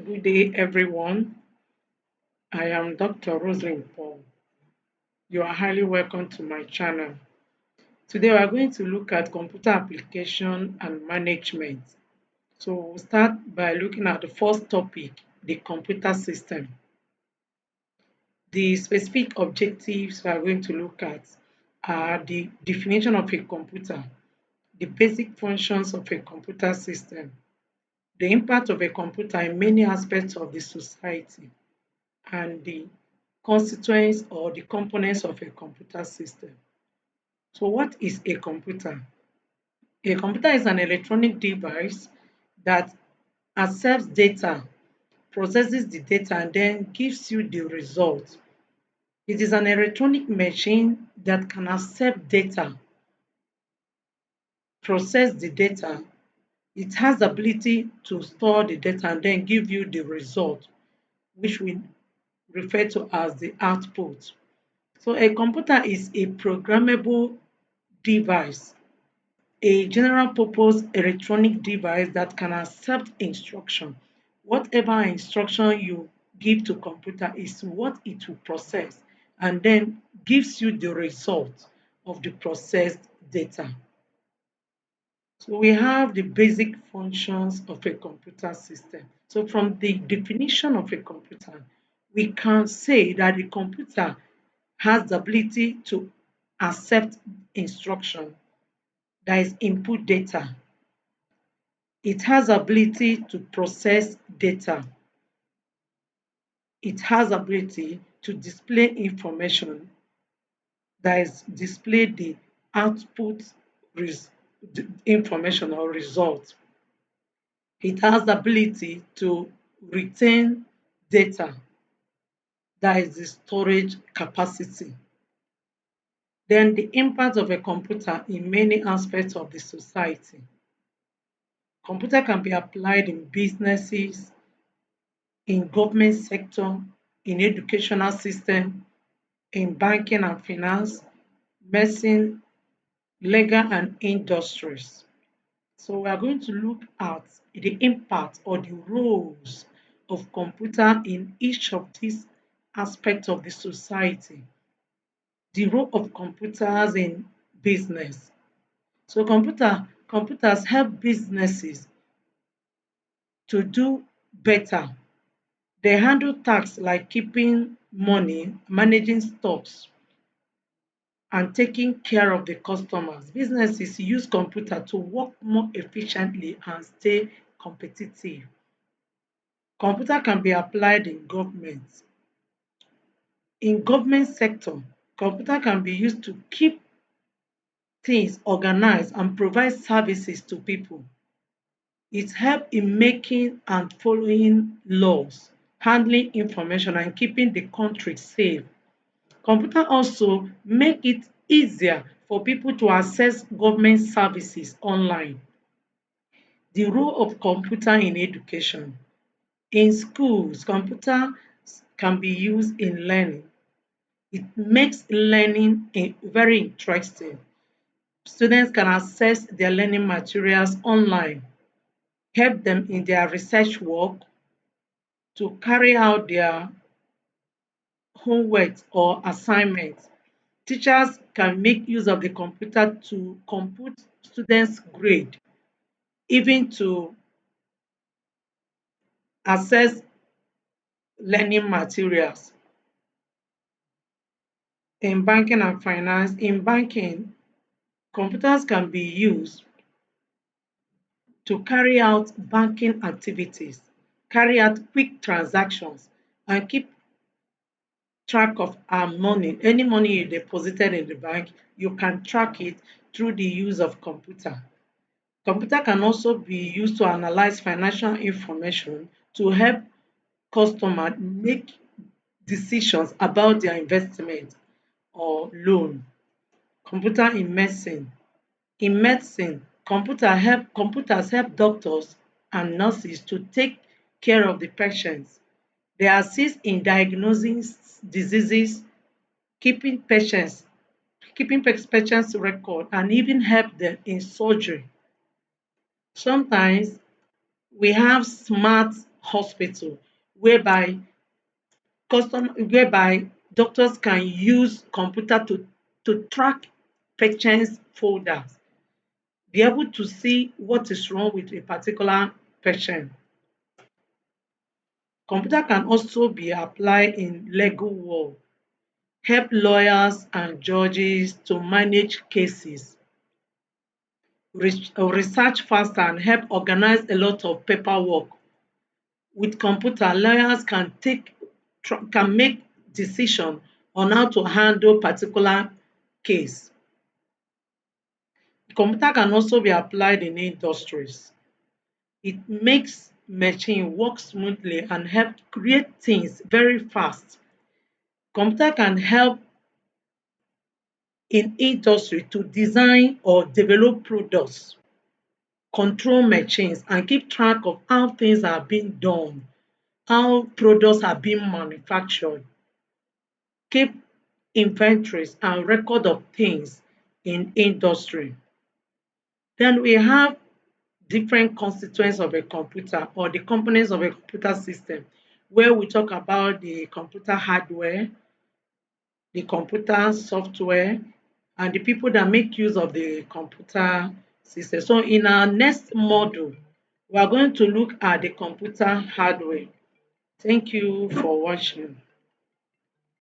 Good day, everyone. I am Dr. Roseline Paul. You are highly welcome to my channel. Today, we are going to look at computer application and management. So, we'll start by looking at the first topic, the computer system. The specific objectives we are going to look at are the definition of a computer, the basic functions of a computer system, the impact of a computer in many aspects of the society, and the constituents or the components of a computer system. So, what is a computer? A computer is an electronic device that accepts data, processes the data, and then gives you the result. It is an electronic machine that can accept data, process the data. It has the ability to store the data and then give you the result, which we refer to as the output. So a computer is a programmable device, a general purpose electronic device that can accept instruction. Whatever instruction you give to computer is what it will process and then gives you the result of the processed data. So we have the basic functions of a computer system. So from the definition of a computer, we can say that the computer has the ability to accept instruction, that is input data. It has ability to process data. It has ability to display information, that is display the output res- information or result. It has the ability to retain data, that is the storage capacity. Then the impact of a computer in many aspects of the society. Computer can be applied in businesses, in government sector, in educational system, in banking and finance, medicine, legal and industries. So we are going to look at the impact or the roles of computer in each of these aspects of the society. The role of computers in business. So computers help businesses to do better. They handle tasks like keeping money, managing stocks, and taking care of the customers. Businesses use computer to work more efficiently and stay competitive. Computer can be applied in government. In government sector, computer can be used to keep things organized and provide services to people. It helps in making and following laws, handling information, and keeping the country safe. Computer also make it easier for people to access government services online. The role of computer in education. In schools, computer can be used in learning. It makes learning very interesting. Students can access their learning materials online, help them in their research work, to carry out their homework or assignments. Teachers can make use of the computer to compute students' grade, even to access learning materials. In banking and finance, in banking, computers can be used to carry out banking activities, carry out quick transactions, and keep track of our money. Any money you deposited in the bank, you can track it through the use of computer. Computer can also be used to analyze financial information to help customer make decisions about their investment or loan. Computer in medicine. In medicine, computers help doctors and nurses to take care of the patients. They assist in diagnosing diseases, keeping patients keeping patients record, and even help them in surgery. Sometimes we have smart hospital, whereby whereby doctors can use computer to track patients' folders, be able to see what is wrong with a particular patient. Computer can also be applied in legal work, help lawyers and judges to manage cases, research faster and help organize a lot of paperwork. With computer, lawyers can make decision on how to handle particular case. Computer can also be applied in industries. It makes machine work smoothly and help create things very fast. Computer can help in industry to design or develop products, control machines, and keep track of how things are being done, how products are being manufactured, keep inventories and record of things in industry. Then we have different constituents of a computer or the components of a computer system, where we talk about the computer hardware, the computer software, and the people that make use of the computer system. So in our next module, we are going to look at the computer hardware. Thank you for watching.